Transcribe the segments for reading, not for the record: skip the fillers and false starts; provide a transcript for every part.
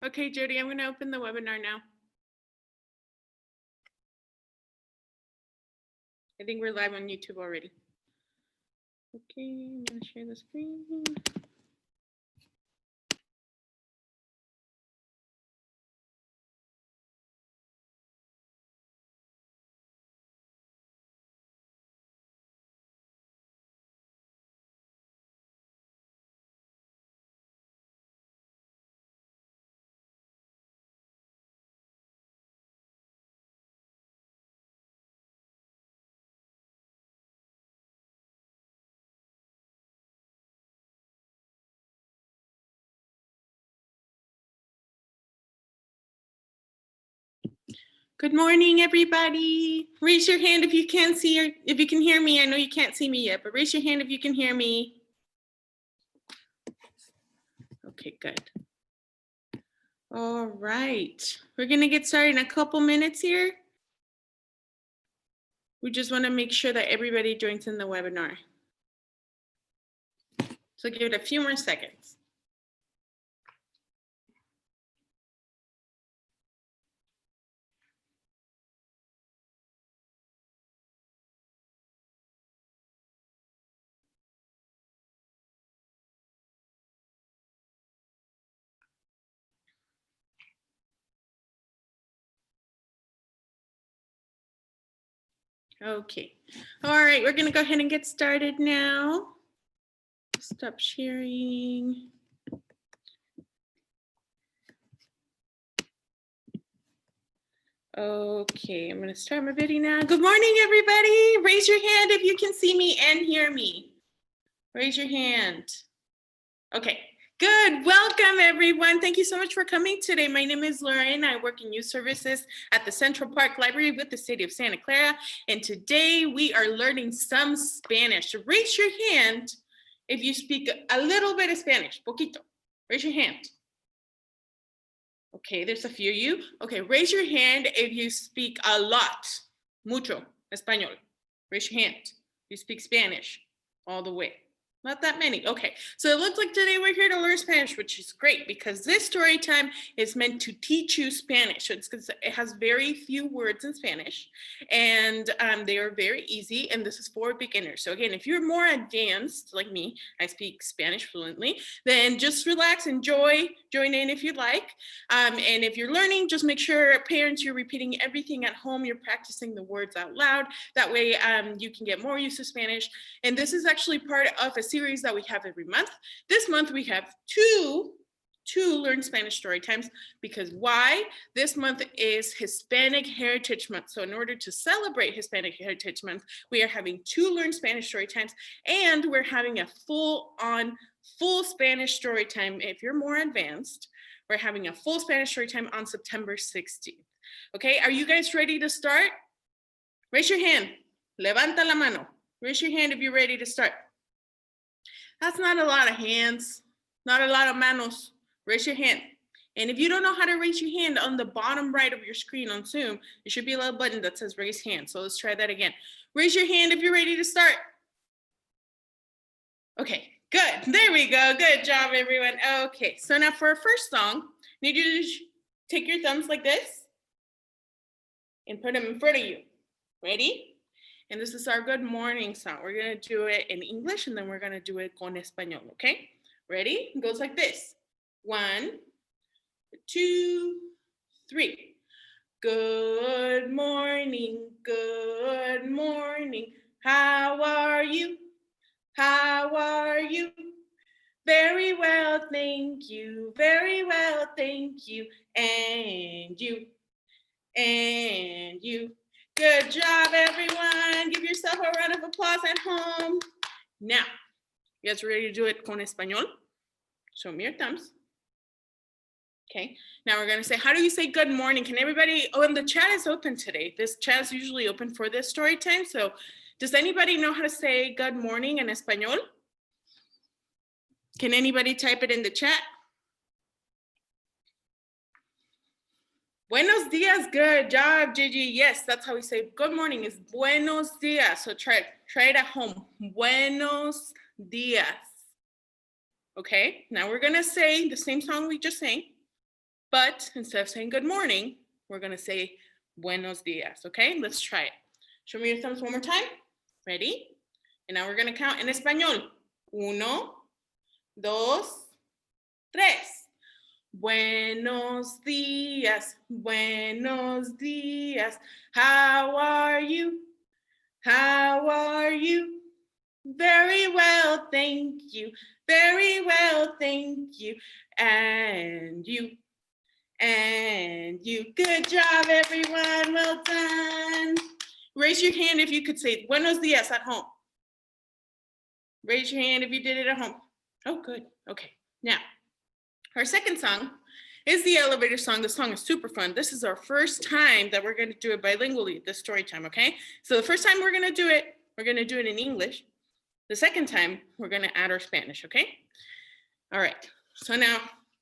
Okay, Jody, I'm going to open the webinar now. I think we're live on YouTube already. Okay, I'm going to share the screen. Good morning, everybody. Raise your hand if you can see or if you can hear me. I know you can't see me yet, but raise your hand if you can hear me. Okay, good. All right, we're gonna get started in a couple minutes here. We just wanna make sure that everybody joins in the webinar. So give it a few more seconds. Okay, all right, we're gonna go ahead and get started now. Stop sharing. Okay, I'm gonna start my video now. Good morning, everybody. Raise your hand if you can see me and hear me. Raise your hand. Okay, good. Welcome, everyone. Thank you so much for coming today. My name is Lorraine. I work in youth services at the Central Park Library with the City of Santa Clara. And today we are learning some Spanish. So raise your hand if you speak a little bit of Spanish, poquito. Raise your hand. Okay, there's a few of you. Okay, raise your hand if you speak a lot, mucho, español. Raise your hand. You speak Spanish all the way. Not that many. Okay, so it looks like today we're here to learn Spanish, which is great because this story time is meant to teach you Spanish. So it has very few words in Spanish and they are very easy and this is for beginners. So again, if you're more advanced like me, I speak Spanish fluently, then just relax, enjoy, join in if you'd like. And if you're learning, just make sure parents, you're repeating everything at home, you're practicing the words out loud. That way you can get more used to Spanish. And this is actually part of a series that we have every month. This month we have two Learn Spanish story times because why? This month is Hispanic Heritage Month. So in order to celebrate Hispanic Heritage Month, we are having 2 Learn Spanish story times and we're having a full Spanish story time. If you're more advanced, we're having a full Spanish story time on September 16th. Okay, are you guys ready to start? Raise your hand. Levanta la mano. Raise your hand if you're ready to start. That's not a lot of hands, not a lot of manos. Raise your hand. And if you don't know how to raise your hand, on the bottom right of your screen on Zoom, there should be a little button that says raise hand. So let's try that again. Raise your hand if you're ready to start. Okay, good. There we go. Good job, everyone. Okay, so now for our first song, I need you to take your thumbs like this and put them in front of you. Ready? And this is our good morning song. We're gonna do it in English and then we're gonna do it con español, okay? Ready? It goes like this. 1, 2, 3. Good morning, good morning. How are you? How are you? Very well, thank you. Very well, thank you. And you. And you. Good job, everyone. Give yourself a round of applause at home. Now, you guys ready to do it con español? Show me your thumbs. Okay, now we're gonna say, how do you say good morning? Can everybody, oh, and the chat is open today. This chat is usually open for this story time. So does anybody know how to say good morning in español? Can anybody type it in the chat? Buenos dias, good job, Gigi. Yes, that's how we say good morning is buenos dias. So try it at home. Buenos dias. Okay, now we're gonna say the same song we just sang. But instead of saying good morning, we're going to say buenos dias, okay? Let's try it. Show me your thumbs one more time. Ready? And now we're going to count in español. 1, 2, 3. Buenos días, buenos días. How are you? How are you? Very well, thank you. Very well, thank you. And you. And you. Good job, everyone. Well done. Raise your hand if you could say buenos días at home. Raise your hand if you did it at home. Oh, good. Okay. Now, our second song is the elevator song. The song is super fun. This is our first time that we're going to do it bilingually, this story time, okay? So the first time we're going to do it in English. The second time, we're going to add our Spanish, okay? All right. So now,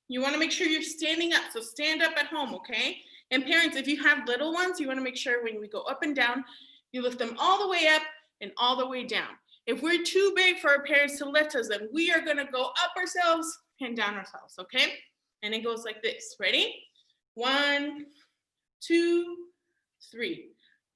you want to make sure you're standing up. So stand up at home, okay? And parents, if you have little ones, you want to make sure when we go up and down, you lift them all the way up and all the way down. If we're too big for our parents to lift us, then we are going to go up ourselves and down ourselves, okay? And it goes like this. Ready? 1, 2, 3.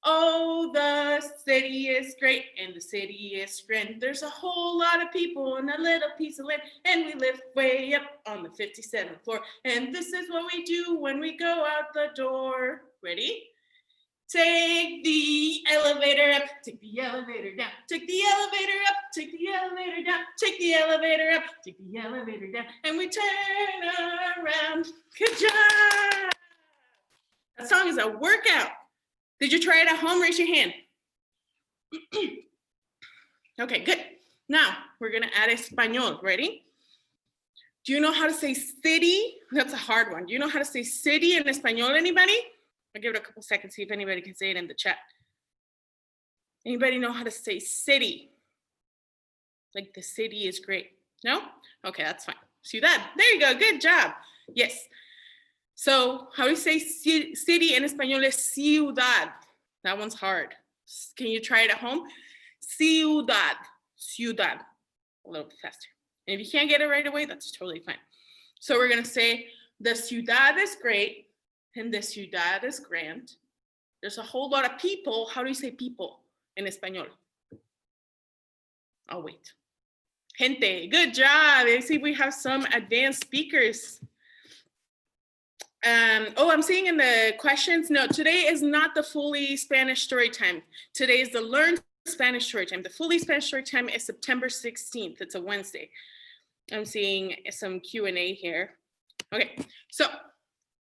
Oh, the city is great and the city is grand. There's a whole lot of people in a little piece of land, and we live way up on the 57th floor. And this is what we do when we go out the door. Ready? Take the elevator up, take the elevator down, take the elevator up, take the elevator down, take the elevator up, take the elevator down, and we turn around. Good job! That song is a workout. Did you try it at home? Raise your hand. Okay, good. Now, we're gonna add español. Ready? Do you know how to say city? That's a hard one. Do you know how to say city in español, anybody? I'll give it a couple seconds, see if anybody can say it in the chat. Anybody know how to say city? Like the city is great. No? Okay, that's fine. Ciudad. There you go. Good job. Yes. So how do you say city in español is ciudad? That one's hard. Can you try it at home? Ciudad. Ciudad. A little bit faster. And if you can't get it right away, that's totally fine. So we're going to say the ciudad is great and the ciudad is grand. There's a whole lot of people. How do you say people in español? I'll wait. Gente. Good job. I see we have some advanced speakers. I'm seeing in the questions, no, today is not the fully Spanish story time. Today is the Learn Spanish story time. The fully Spanish story time is September 16th. It's a Wednesday. I'm seeing some Q&A here. Okay, so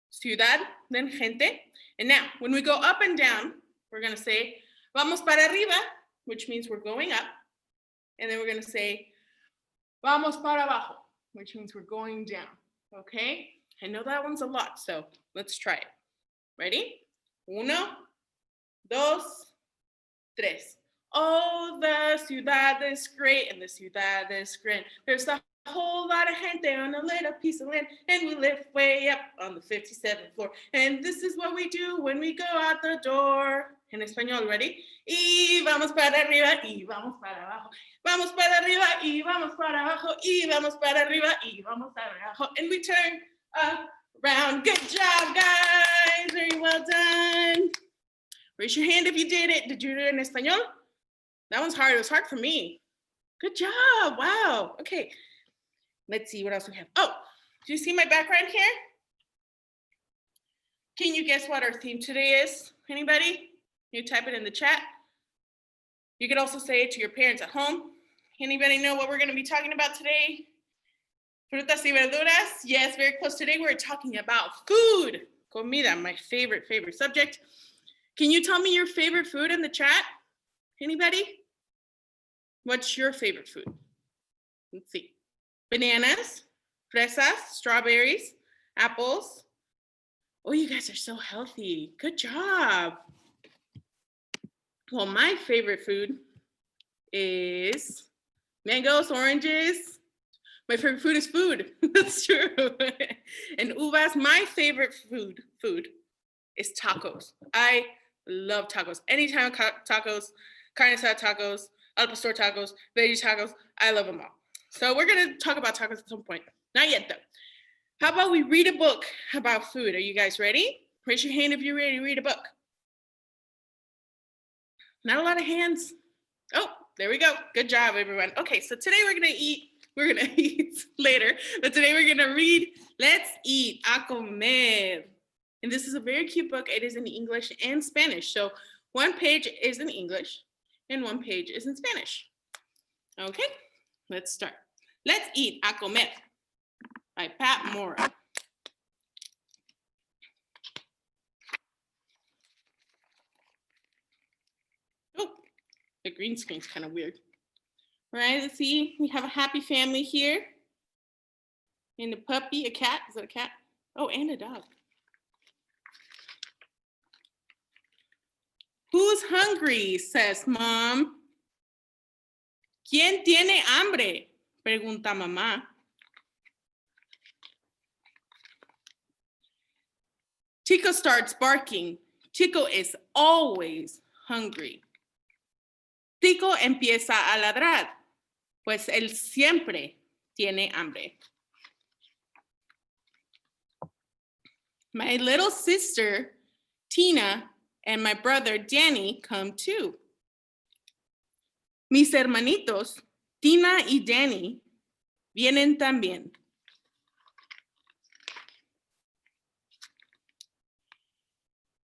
ciudad, then gente. And now, when we go up and down, we're gonna say, vamos para arriba, which means we're going up. And then we're gonna say, vamos para abajo, which means we're going down, okay? I know that one's a lot, so let's try it. Ready? 1, 2, 3. Oh, the ciudad is great and the ciudad is grand. There's a whole lot of gente on a little piece of land, and we live way up on the 57th floor. And this is what we do when we go out the door. En español, ready? Y vamos para arriba, y vamos para abajo. Vamos para arriba, y vamos para abajo, y vamos para arriba, y vamos para abajo. And we turn around. Good job, guys. Very well done. Raise your hand if you did it. Did you do it in español? That one's hard. It was hard for me. Good job. Wow. Okay. Let's see what else we have. Oh, do you see my background here? Can you guess what our theme today is? Anybody? You type it in the chat. You could also say it to your parents at home. Anybody know what we're going to be talking about today? Frutas y verduras. Yes, very close. Today we're talking about food. Comida, my favorite subject. Can you tell me your favorite food in the chat? Anybody? What's your favorite food? Let's see. Bananas, fresas, strawberries, apples. Oh, you guys are so healthy. Good job. Well, my favorite food is mangoes, oranges. My favorite food is food. That's true. And uvas, my favorite food is tacos. I love tacos. Anytime tacos, carne asada tacos, al pastor tacos, veggie tacos, I love them all. So we're going to talk about tacos at some point. Not yet, though. How about we read a book about food? Are you guys ready? Raise your hand if you're ready to read a book. Not a lot of hands. Oh, there we go. Good job, everyone. Okay, so today we're gonna eat. We're gonna eat later, but today we're gonna read. Let's eat, a comer. And this is a very cute book. It is in English and Spanish. So one page is in English and one page is in Spanish. Okay, let's start. Let's eat, a comer by Pat Mora. Oh, the green screen's kind of weird. All right, let's see. We have a happy family here. And a puppy, a cat. Is that a cat? Oh, and a dog. Who's hungry? Says Mom. ¿Quién tiene hambre? Pregunta mamá. Tico starts barking. Tico is always hungry. Tico empieza a ladrar, pues él siempre tiene hambre. My little sister, Tina, and my brother, Danny, come too. Mis hermanitos, Tina y Danny, vienen también.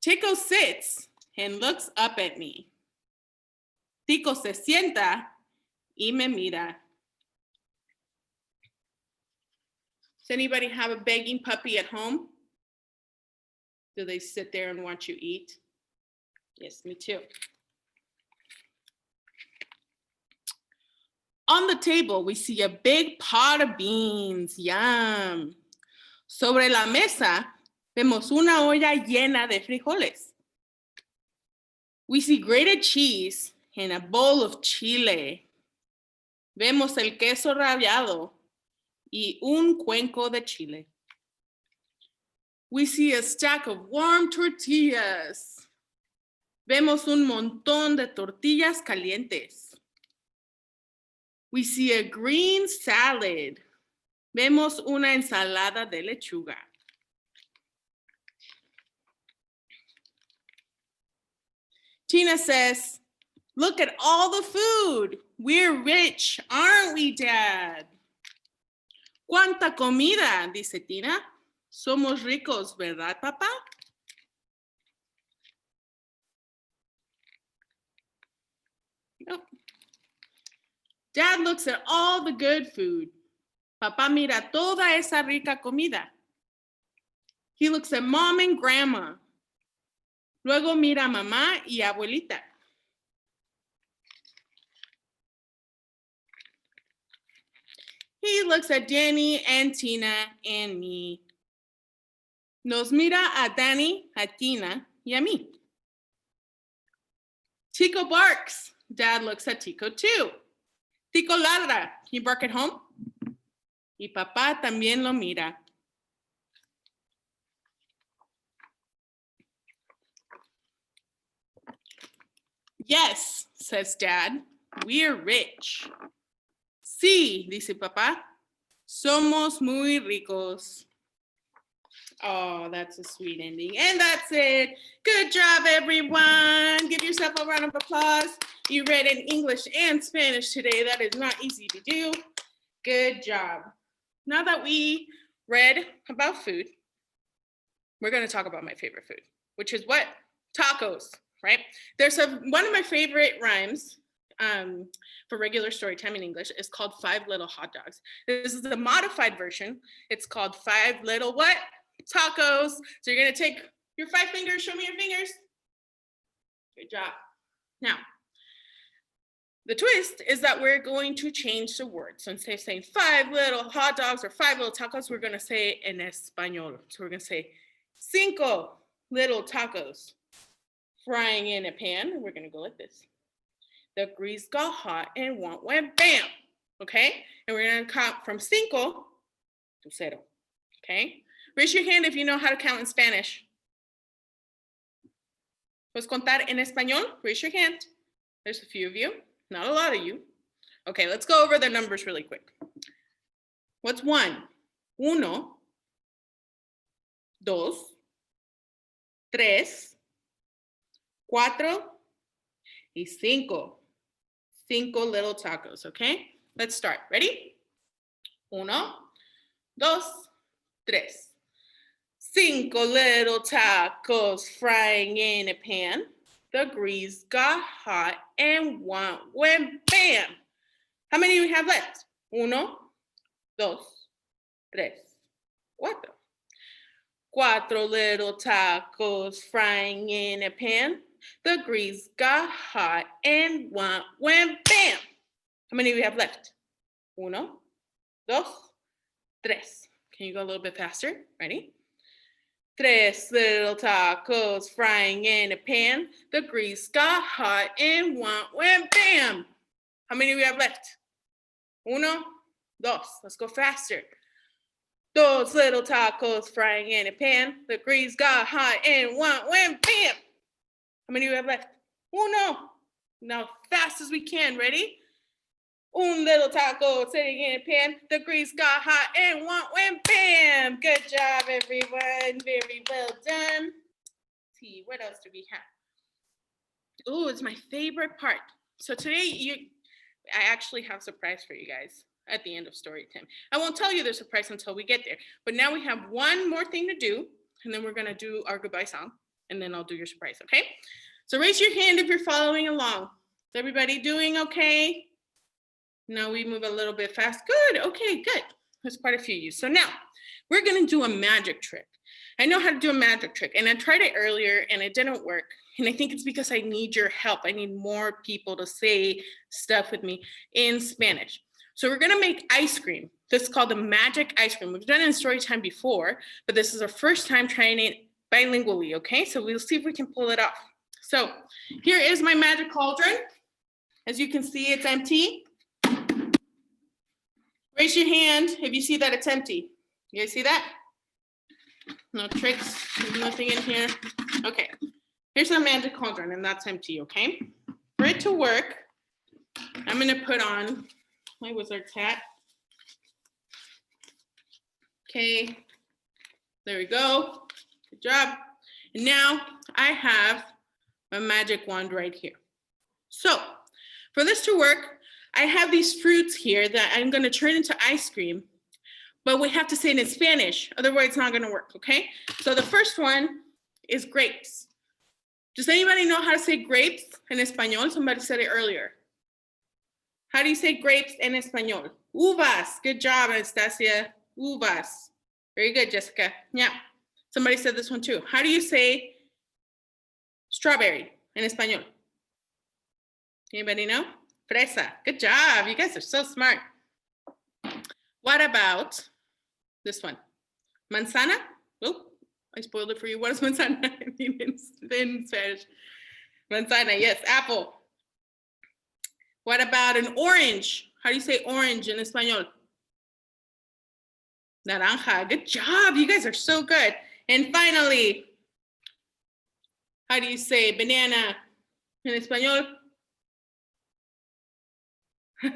Tico sits and looks up at me. Tico se sienta y me mira. Does anybody have a begging puppy at home? Do they sit there and watch you eat? Yes, me too. On the table, we see a big pot of beans. Yum. Sobre la mesa, vemos una olla llena de frijoles. We see grated cheese and a bowl of chile. Vemos el queso rallado y un cuenco de chile. We see a stack of warm tortillas. Vemos un montón de tortillas calientes. We see a green salad. Vemos una ensalada de lechuga. Tina says, look at all the food. We're rich, aren't we, Dad? ¿Cuánta comida? Dice Tina. Somos ricos, ¿verdad, papá? No. Dad looks at all the good food. Papá mira toda esa rica comida. He looks at mom and grandma. Luego mira a mamá y abuelita. He looks at Danny and Tina and me. Nos mira a Danny, a Tina, y a mí. Tico barks. Dad looks at Tico too. Tico ladra. Can you bark at home? Y papá también lo mira. Yes, says Dad, we're rich. Sí, dice papá, somos muy ricos. Oh, that's a sweet ending. And that's it. Good job, everyone. Give yourself a round of applause. You read in English and Spanish today. That is not easy to do. Good job. Now that we read about food, we're going to talk about my favorite food, which is what? Tacos, right? There's one of my favorite rhymes for regular story time in English is called 5 Little Hot Dogs. This is the modified version. It's called 5 Little what? Tacos. So you're going to take your 5 fingers. Show me your fingers. Good job. Now, the twist is that we're going to change the word. So instead of saying 5 little hot dogs or 5 little tacos, we're going to say en español. So we're going to say 5 little tacos frying in a pan. We're going to go like this. The grease got hot and one went bam. Okay? And we're going to count from 5 to 0. Okay? Raise your hand if you know how to count in Spanish. ¿Puedes contar en español? Raise your hand. There's a few of you. Not a lot of you. Okay, let's go over the numbers really quick. What's 1? Uno. dos, tres, cuatro, y cinco. 5 little tacos, okay? Let's start. Ready? 1, 2, 3. 5 little tacos frying in a pan. The grease got hot and one went bam. How many do we have left? 1, 2, 3, 4. 4 little tacos frying in a pan. The grease got hot and one went bam. How many do we have left? 1, 2, 3. Can you go a little bit faster? Ready? 3 little tacos frying in a pan. The grease got hot and one went bam. How many do we have left? 1, 2. Let's go faster. 2 little tacos frying in a pan. The grease got hot and one went bam. How many do we have left? 1. Now fast as we can. Ready? Un little taco sitting in a pan. The grease got hot and one went bam. Good job, everyone. Very well done. Let's see, what else do we have? Oh, it's my favorite part. So today, I actually have a surprise for you guys at the end of story time. I won't tell you the surprise until we get there. But now we have one more thing to do, and then we're going to do our goodbye song, and then I'll do your surprise, okay? So raise your hand if you're following along. Is everybody doing okay? Now we move a little bit fast. Good, okay, good. There's quite a few of you. So now we're gonna do a magic trick. I know how to do a magic trick, and I tried it earlier and it didn't work. And I think it's because I need your help. I need more people to say stuff with me in Spanish. So we're gonna make ice cream. This is called the magic ice cream. We've done it in Storytime before, but this is our first time trying it bilingually, okay? So we'll see if we can pull it off. So here is my magic cauldron. As you can see, it's empty. Raise your hand if you see that it's empty. You guys see that? No tricks, there's nothing in here. Okay, here's our magic cauldron and that's empty, okay? For it to work, I'm gonna put on my wizard's hat. Okay, there we go, good job. And now I have my magic wand right here. So for this to work, I have these fruits here that I'm gonna turn into ice cream, but we have to say it in Spanish, otherwise it's not gonna work, okay? So the first one is grapes. Does anybody know how to say grapes in Español? Somebody said it earlier. How do you say grapes in Español? Uvas, good job, Anastasia, uvas. Very good, Jessica, yeah. Somebody said this one too. How do you say strawberry in Español? Anybody know? Fresa, good job. You guys are so smart. What about this one? Manzana? Oh, I spoiled it for you. What is manzana in Spanish? Manzana, yes, apple. What about an orange? How do you say orange in Español? Naranja, good job. You guys are so good. And finally, how do you say banana in Español?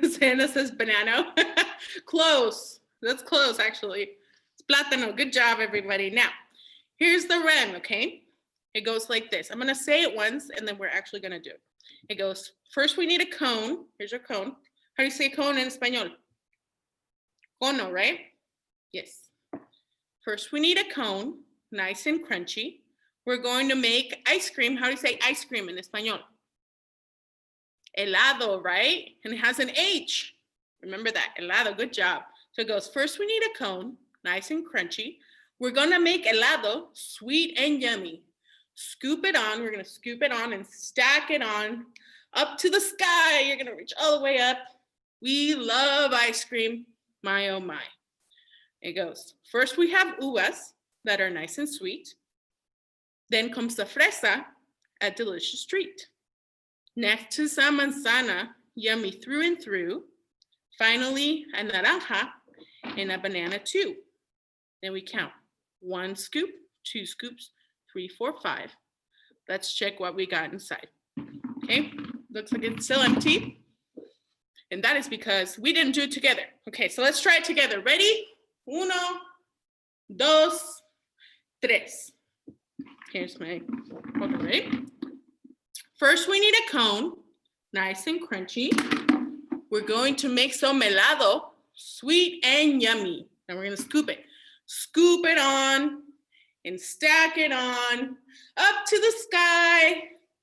Santa says banana. Close. That's close, actually. It's plátano. Good job, everybody. Now, here's the rhyme, okay? It goes like this. I'm going to say it once, and then we're actually going to do it. It goes, first we need a cone. Here's your cone. How do you say cone in Español? Cono, right? Yes. First we need a cone, nice and crunchy. We're going to make ice cream. How do you say ice cream in Español? Helado, right? And it has an H. Remember that, helado, good job. So it goes, first we need a cone, nice and crunchy. We're gonna make helado, sweet and yummy. Scoop it on, we're gonna scoop it on and stack it on up to the sky. You're gonna reach all the way up. We love ice cream, my oh my. It goes, first we have uvas that are nice and sweet. Then comes the fresa, a delicious treat. Next is a manzana, yummy through and through. Finally, a naranja and a banana too. Then we count 1 scoop, 2 scoops, 3, 4, 5. Let's check what we got inside. Okay, looks like it's still empty. And that is because we didn't do it together. Okay, so let's try it together. Ready? 1, 2, tres. Here's my, okay, ready? First, we need a cone, nice and crunchy. We're going to make some helado, sweet and yummy. And we're gonna scoop it. Scoop it on and stack it on up to the sky.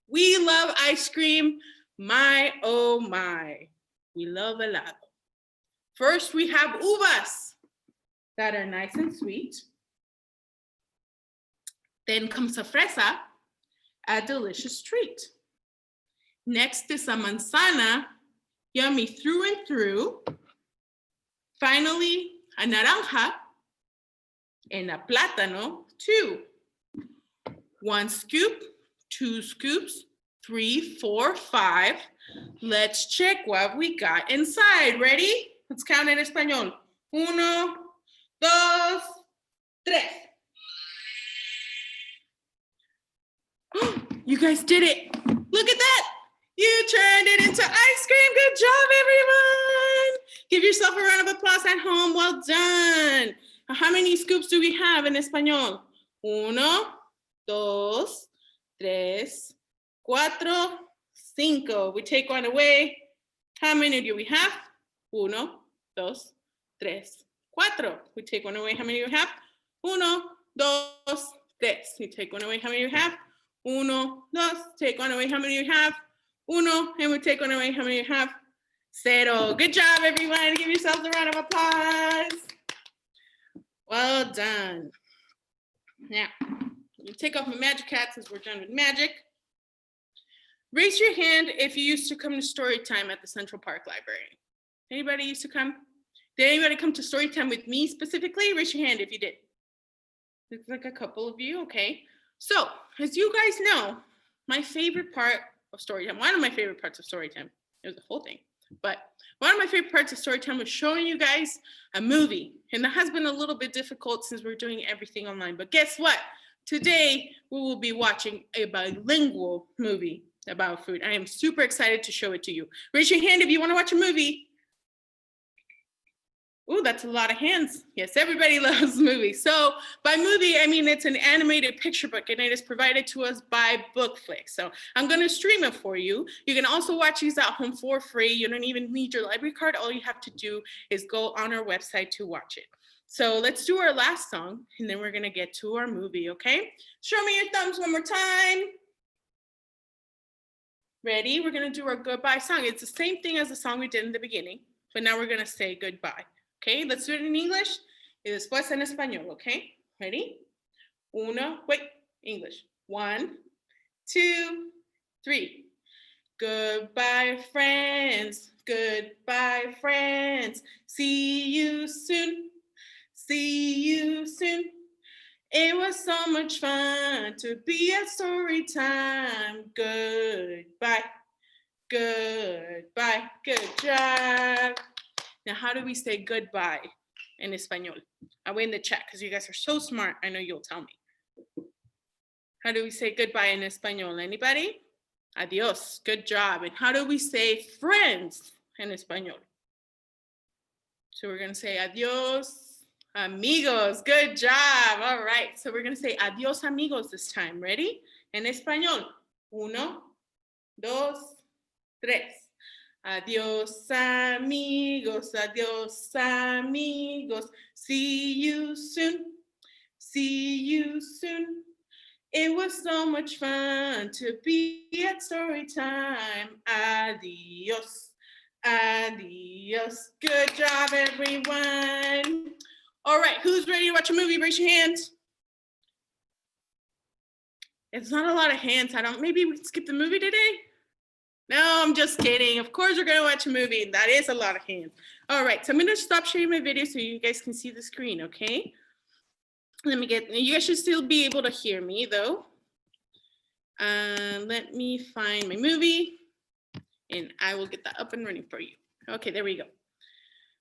We love ice cream, my oh my. We love helado. First, we have uvas that are nice and sweet. Then comes a fresa, a delicious treat. Next is a manzana, yummy through and through. Finally, a naranja and a plátano, 2. 1 scoop, 2 scoops, 3, 4, 5. Let's check what we got inside. Ready? Let's count in español. 1, 2, 3. You guys did it. Look at that. You turned it into ice cream. Good job, everyone. Give yourself a round of applause at home. Well done. How many scoops do we have in español? 1, 2, 3, 4, 5. We take one away. How many do we have? 1, 2, 3, 4. We take one away. How many do we have? 1, 2, 3. We take one away. How many do we have? 1, 2. Take one away. How many do we have? 1. And we take one away. How many do we have? 0. Good job, everyone. Give yourselves a round of applause. Well done. Now, I'm gonna take off my magic hat since we're done with magic. Raise your hand if you used to come to Storytime at the Central Park Library. Anybody used to come? Did anybody come to Storytime with me specifically? Raise your hand if you did. Looks like a couple of you, okay. So, as you guys know, my favorite part of Storytime, one of my favorite parts of Storytime, it was the whole thing, but one of my favorite parts of Storytime was showing you guys a movie. And that has been a little bit difficult since we're doing everything online. But guess what? Today, we will be watching a bilingual movie about food. I am super excited to show it to you. Raise your hand if you want to watch a movie. Ooh, that's a lot of hands. Yes, everybody loves movies. So by movie, I mean it's an animated picture book, and it is provided to us by Bookflix. So I'm going to stream it for you. You can also watch these at home for free. You don't even need your library card. All you have to do is go on our website to watch it. So let's do our last song, and then we're going to get to our movie, okay? Show me your thumbs one more time. Ready? We're going to do our goodbye song. It's the same thing as the song we did in the beginning, but now we're going to say goodbye. Okay, let's do it in English y después en español, okay? Ready? English. 1, 2, 3. Goodbye, friends. Goodbye, friends. See you soon. See you soon. It was so much fun to be at Storytime. Goodbye. Goodbye. Good job. Now, how do we say goodbye in español? I'll wait in the chat because you guys are so smart. I know you'll tell me. How do we say goodbye in español? Anybody? Adios. Good job. And how do we say friends in español? So we're going to say adios, amigos. Good job. All right. So we're going to say adios, amigos this time. Ready? En español. 1, 2, 3. Adios, amigos, adios, amigos. See you soon, see you soon. It was so much fun to be at Storytime. Adios, adios. Good job, everyone. All right, who's ready to watch a movie? Raise your hand. It's not a lot of hands. Maybe we can skip the movie today? No, I'm just kidding. Of course, we're going to watch a movie. That is a lot of hands. All right, so I'm going to stop sharing my video so you guys can see the screen, okay? You guys should still be able to hear me, though. Let me find my movie, and I will get that up and running for you. Okay, there we go.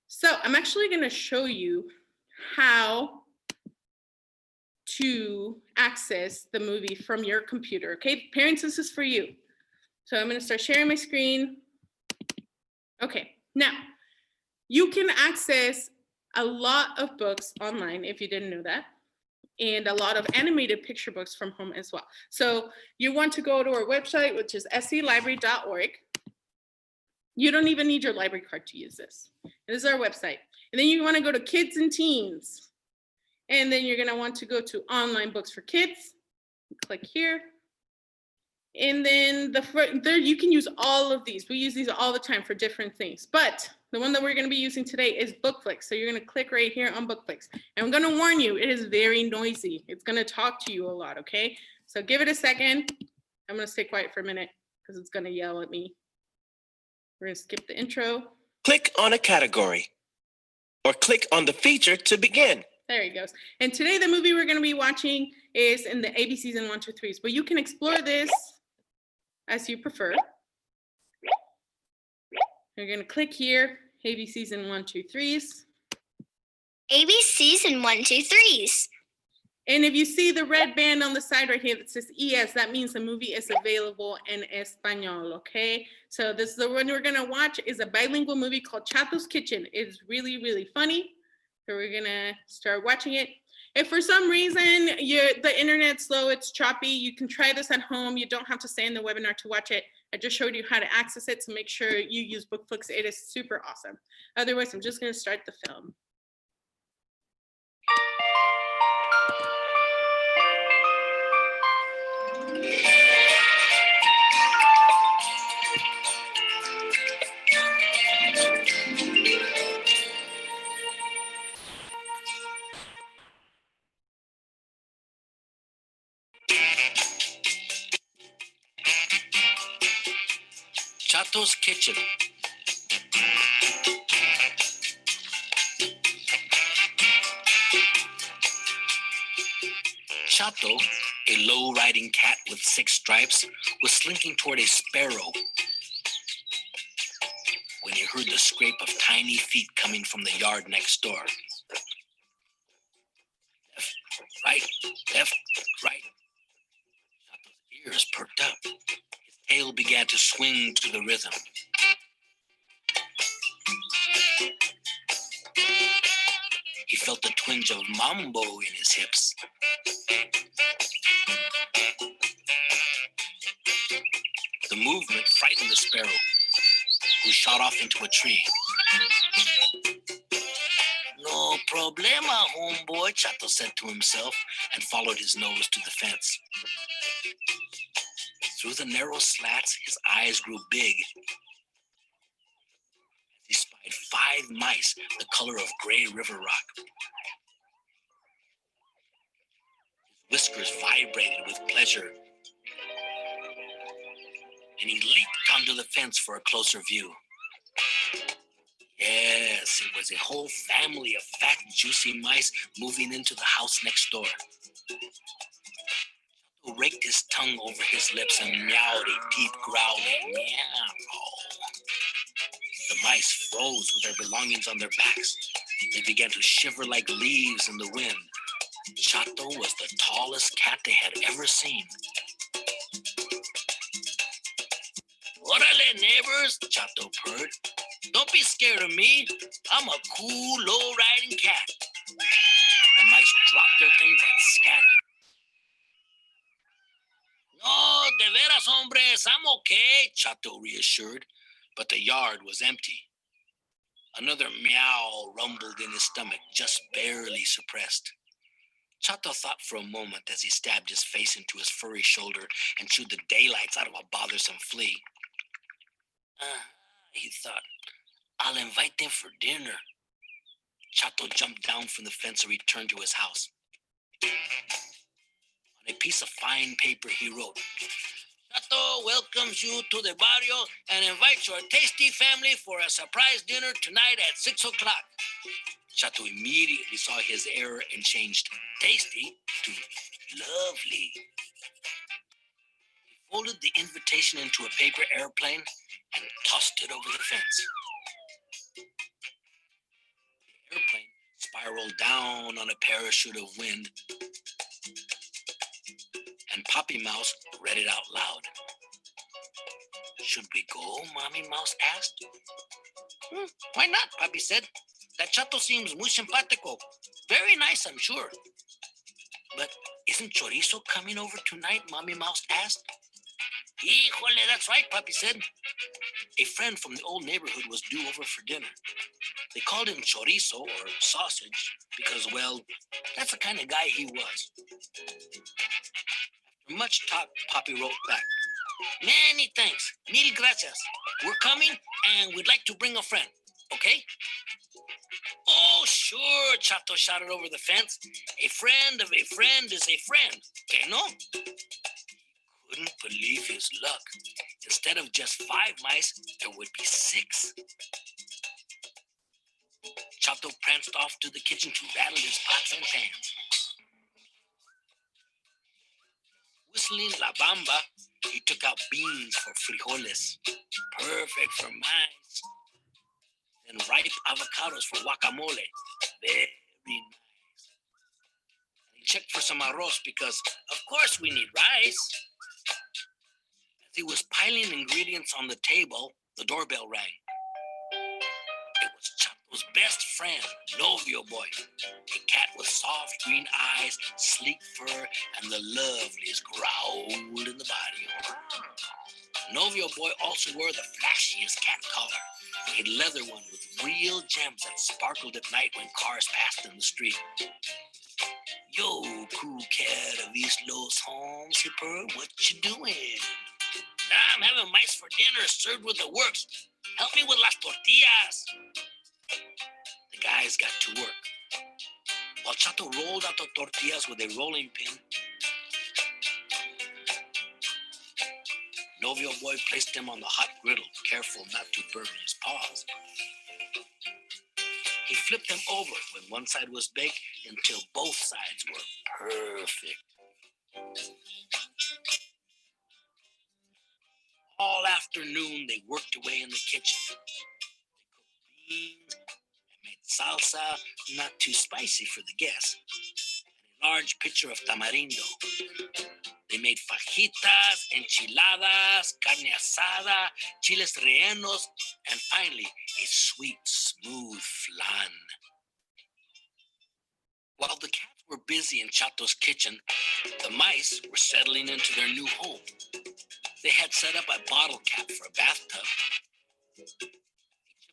So I'm actually going to show you how to access the movie from your computer, okay? Parents, this is for you. So I'm going to start sharing my screen. Okay, now you can access a lot of books online if you didn't know that. and a lot of animated picture books from home as well. So you want to go to our website, which is sclibrary.org. You don't even need your library card to use this. This is our website. And then you want to go to kids and teens. And then you're going to want to go to online books for kids. Click here. And then there you can use all of these. We use these all the time for different things. But the one that we're going to be using today is Bookflix. So you're going to click right here on Bookflix. And I'm going to warn you, it is very noisy. It's going to talk to you a lot, okay? So give it a second. I'm going to stay quiet for a minute because it's going to yell at me. We're going to skip the intro. Click on a category or click on the feature to begin. There he goes. And today the movie we're going to be watching is in the ABCs and 1, 2, 3s. But you can explore this as you prefer. You're going to click here, ABCs and 1, 2, 3s. ABCs and 1, 2, 3s. And if you see the red band on the side right here that says ES, that means the movie is available in español, okay? So this is the one we're going to watch is a bilingual movie called Chato's Kitchen. It's really, really funny. So we're going to start watching it. If for some reason the internet's slow, it's choppy, you can try this at home. You don't have to stay in the webinar to watch it. I just showed you how to access it, so make sure you use Bookflix. It is super awesome. Otherwise, I'm just going to start the film. Chato's Kitchen. Chato, a low-riding cat with 6 stripes, was slinking toward a sparrow when he heard the scrape of tiny feet coming from the yard next door. Left, right. Chato's ears perked up. His tail began to swing to the rhythm. He felt a twinge of mambo in his hips. The movement frightened the sparrow, who shot off into a tree. No problema, homeboy, Chato said to himself, and followed his nose to the fence. Through the narrow slats, his eyes grew big. He spied 5 mice, the color of gray river rock. His whiskers vibrated with pleasure, and he leaped onto the fence for a closer view. Yes, it was a whole family of fat, juicy mice moving into the house next door. Chato raked his tongue over his lips and meowed a deep growling meow. The mice froze with their belongings on their backs. They began to shiver like leaves in the wind. Chato was the tallest cat they had ever seen. Orale, neighbors, Chato purred. Don't be scared of me. I'm a cool, low-riding cat. The mice dropped their things and scattered. No, de veras, hombres, I'm okay, Chato reassured, but the yard was empty. Another meow rumbled in his stomach, just barely suppressed. Chato thought for a moment as he stabbed his face into his furry shoulder and chewed the daylights out of a bothersome flea. He thought, I'll invite them for dinner. Chato jumped down from the fence and returned to his house. On a piece of fine paper, he wrote, Chato welcomes you to the barrio and invites your tasty family for a surprise dinner tonight at 6 o'clock. Chato immediately saw his error and changed tasty to lovely. He folded the invitation into a paper airplane and tossed it over the fence. The airplane spiraled down on a parachute of wind, and Poppy Mouse read it out loud. Should we go? Mommy Mouse asked. Why not? Poppy said. That Chato seems muy simpático. Very nice, I'm sure. But isn't Chorizo coming over tonight? Mommy Mouse asked. Híjole, that's right, Puppy said. A friend from the old neighborhood was due over for dinner. They called him Chorizo or sausage because, well, that's the kind of guy he was. After much talk, Poppy wrote back, Many thanks. Mil gracias. We're coming and we'd like to bring a friend. Okay? Oh, sure, Chato shouted over the fence. A friend of a friend is a friend. Que no? Couldn't believe his luck. Instead of just 5 mice, there would be 6. Chato pranced off to the kitchen to rattle his pots and pans. Whistling La Bamba, he took out beans for frijoles, perfect for mice, and ripe avocados for guacamole, very nice. He checked for some arroz because, of course, we need rice. As he was piling ingredients on the table, the doorbell rang. It was Chato's best friend, Novio Boy, a cat with soft green eyes, sleek fur, and the loveliest growl in the body. Novio Boy also wore the flashiest cat collar, a leather one with real gems that sparkled at night when cars passed in the street. Yo, cool cat of East Los Homes, he purred, what you doing? I'm having mice for dinner served with the works. Help me with las tortillas. The guys got to work. While Chato rolled out the tortillas with a rolling pin, Novio Boy placed them on the hot griddle, careful not to burn his paws. He flipped them over when one side was baked until both sides were perfect. All afternoon, they worked away in the kitchen. They cooked beans and made salsa, not too spicy for the guests, and a large pitcher of tamarindo. They made fajitas, enchiladas, carne asada, chiles rellenos, and finally, a sweet, smooth flan. While the cats were busy in Chato's kitchen, the mice were settling into their new home. They had set up a bottle cap for a bathtub, a chip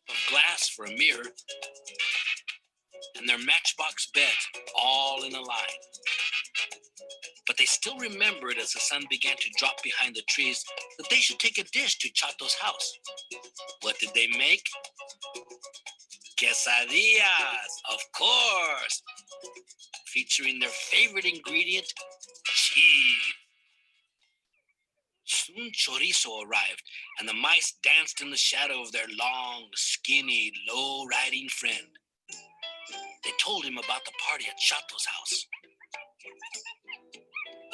of glass for a mirror, and their matchbox beds all in a line. But they still remembered as the sun began to drop behind the trees that they should take a dish to Chato's house. What did they make? Quesadillas, of course, featuring their favorite ingredient, cheese. Soon Chorizo arrived, and the mice danced in the shadow of their long, skinny, low-riding friend. They told him about the party at Chato's house.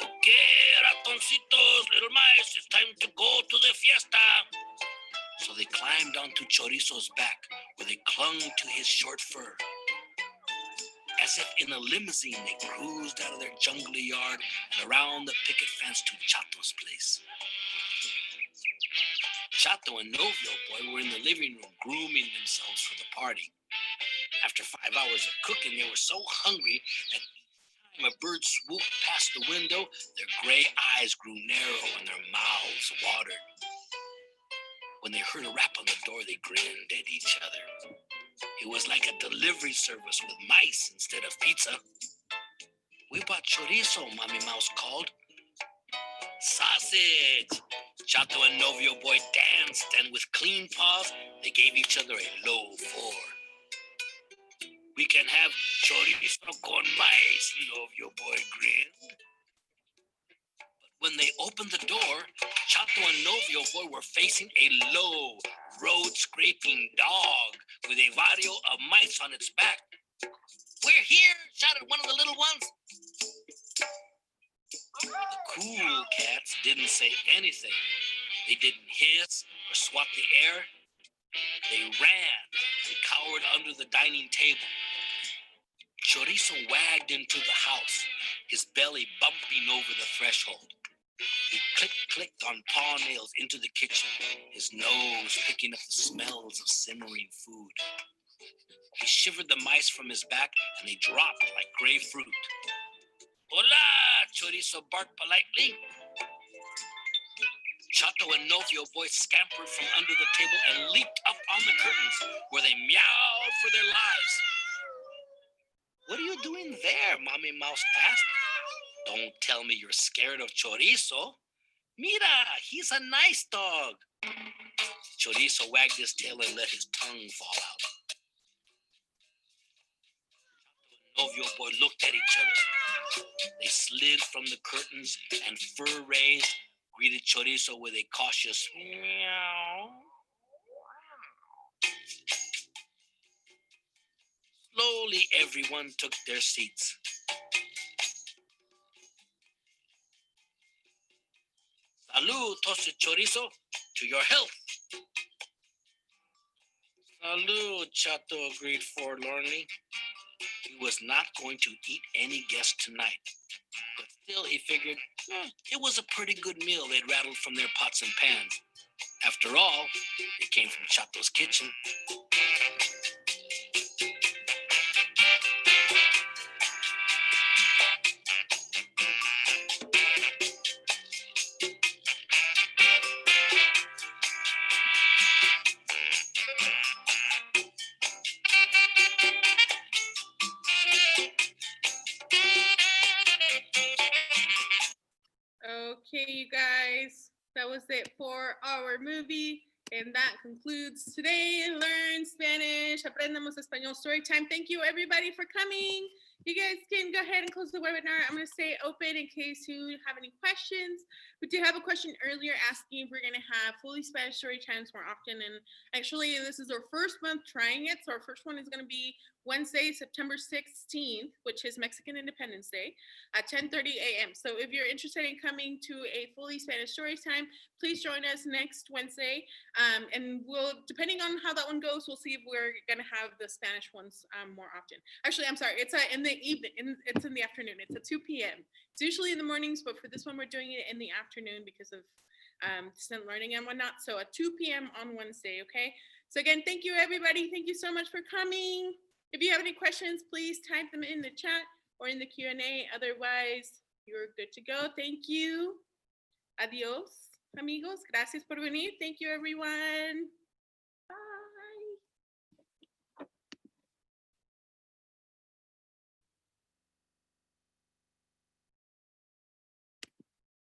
Okay, ratoncitos, little mice, it's time to go to the fiesta. So they climbed onto Chorizo's back, where they clung to his short fur. As if in a limousine, they cruised out of their jungly yard and around the picket fence to Chato's place. Chato and Novio Boy were in the living room grooming themselves for the party. After 5 hours of cooking, they were so hungry that each time a bird swooped past the window, their gray eyes grew narrow and their mouths watered. When they heard a rap on the door, they grinned at each other. It was like a delivery service with mice instead of pizza. We bought chorizo, Mommy Mouse called. Sausage! Chato and Novio Boy danced, and with clean paws, they gave each other a low 4. We can have chorizo con mice, Novio Boy grinned. When they opened the door, Chato and Novio Boy were facing a low, road-scraping dog with a vario of mice on its back. We're here, shouted one of the little ones. The cool cats didn't say anything. They didn't hiss or swat the air. They ran and cowered under the dining table. Chorizo wagged into the house, his belly bumping over the threshold. He clicked on paw nails into the kitchen, his nose picking up the smells of simmering food. He shivered the mice from his back, and they dropped like gray fruit. Hola, Chorizo barked politely. Chato and Novio both scampered from under the table and leaped up on the curtains, where they meowed for their lives. What are you doing there? Mommy Mouse asked. Don't tell me you're scared of Chorizo. Mira, he's a nice dog. Chorizo wagged his tail and let his tongue fall out. Novio boy looked at each other. They slid from the curtains and fur raised greeted Chorizo with a cautious meow. Slowly, everyone took their seats. Salud, toasted Chorizo, to your health. Salud, Chato agreed forlornly. He was not going to eat any guests tonight. But still, he figured, it was a pretty good meal they'd rattled from their pots and pans. After all, it came from Chato's kitchen. Okay, you guys, that was it for our movie. And that concludes today Learn Spanish, Aprendamos Español Storytime. Thank you, everybody, for coming. You guys can go ahead and close the webinar. I'm going to stay open in case you have any questions. We did have a question earlier asking if we're going to have fully Spanish story times more often. And actually, this is our first month trying it. So our first one is going to be Wednesday, September 16th, which is Mexican Independence Day at 10:30 a.m. So if you're interested in coming to a fully Spanish story time, please join us next Wednesday. And we'll, depending on how that one goes, we'll see if we're going to have the Spanish ones more often. Actually, I'm sorry, it's in the evening, it's in the afternoon. It's at 2 p.m. It's usually in the mornings, but for this one, we're doing it in the afternoon because of distant learning and whatnot. So at 2 p.m. on Wednesday, okay? So again, thank you, everybody. Thank you so much for coming. If you have any questions, please type them in the chat or in the Q&A. Otherwise, you're good to go. Thank you. Adios, amigos. Gracias por venir. Thank you, everyone.